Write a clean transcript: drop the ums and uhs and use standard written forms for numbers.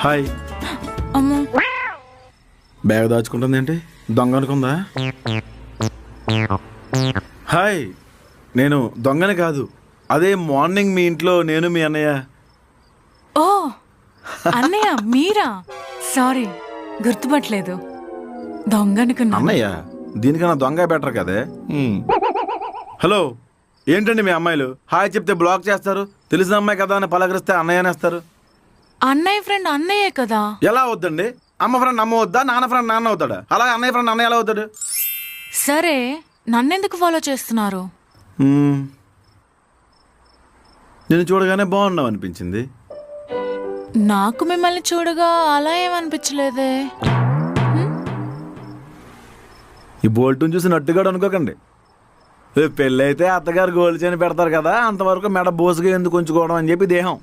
Hi. అమ్మో, bag దాచుకుంటుంది ఏంటి? దొంగ అనుకుందా? హాయ్, నేను దొంగని కాదు. అదే మార్నింగ్ మీ ఇంట్లో నేను మీ అన్నయ్య. ఓ అన్నయ్య మీరా? సారీ, గుర్తుపట్టలేదు. దొంగ అనుకున్నా. అన్నయ్య దీనికన్నా దొంగ బెటర్ కదే. హలో, ఏంటండి మీ అమ్మాయిలు హాయ్ చెప్తే బ్లాక్ చేస్తారు, తెలిసిన అమ్మాయి కదా అని పలకరిస్తే అన్నయ్య అనేస్తారు. అన్నయ్య ఫ్రెండ్ అన్నయ్యే కదా. ఎలా అవుద్దండి? అమ్మ ఫ్రెండ్ అమ్మ వద్దా, నాన్న ఫ్రెండ్ నాన్న అవుతాడా? అలాగే అన్నయ్య ఫ్రెండ్ అన్నయ్య ఎలా అవుతాడు? సరే, నన్నెందుకు ఫాలో చేస్తున్నారు? నేను చూడగానే బాగున్నావు అనిపించింది. నాకు మిమ్మల్ని చూడగా అలా ఏమనిపించలేదే. ఈ బోల్ట్ని చూసి నట్టుగాడు అనుకోకండి. పెళ్ళి అయితే అత్తగారు గోల్డ్ చైన్ పెడతారు కదా, అంతవరకు మెడ బోసుగా ఎందుకు ఉంచుకోవడం అని చెప్పి దేహం.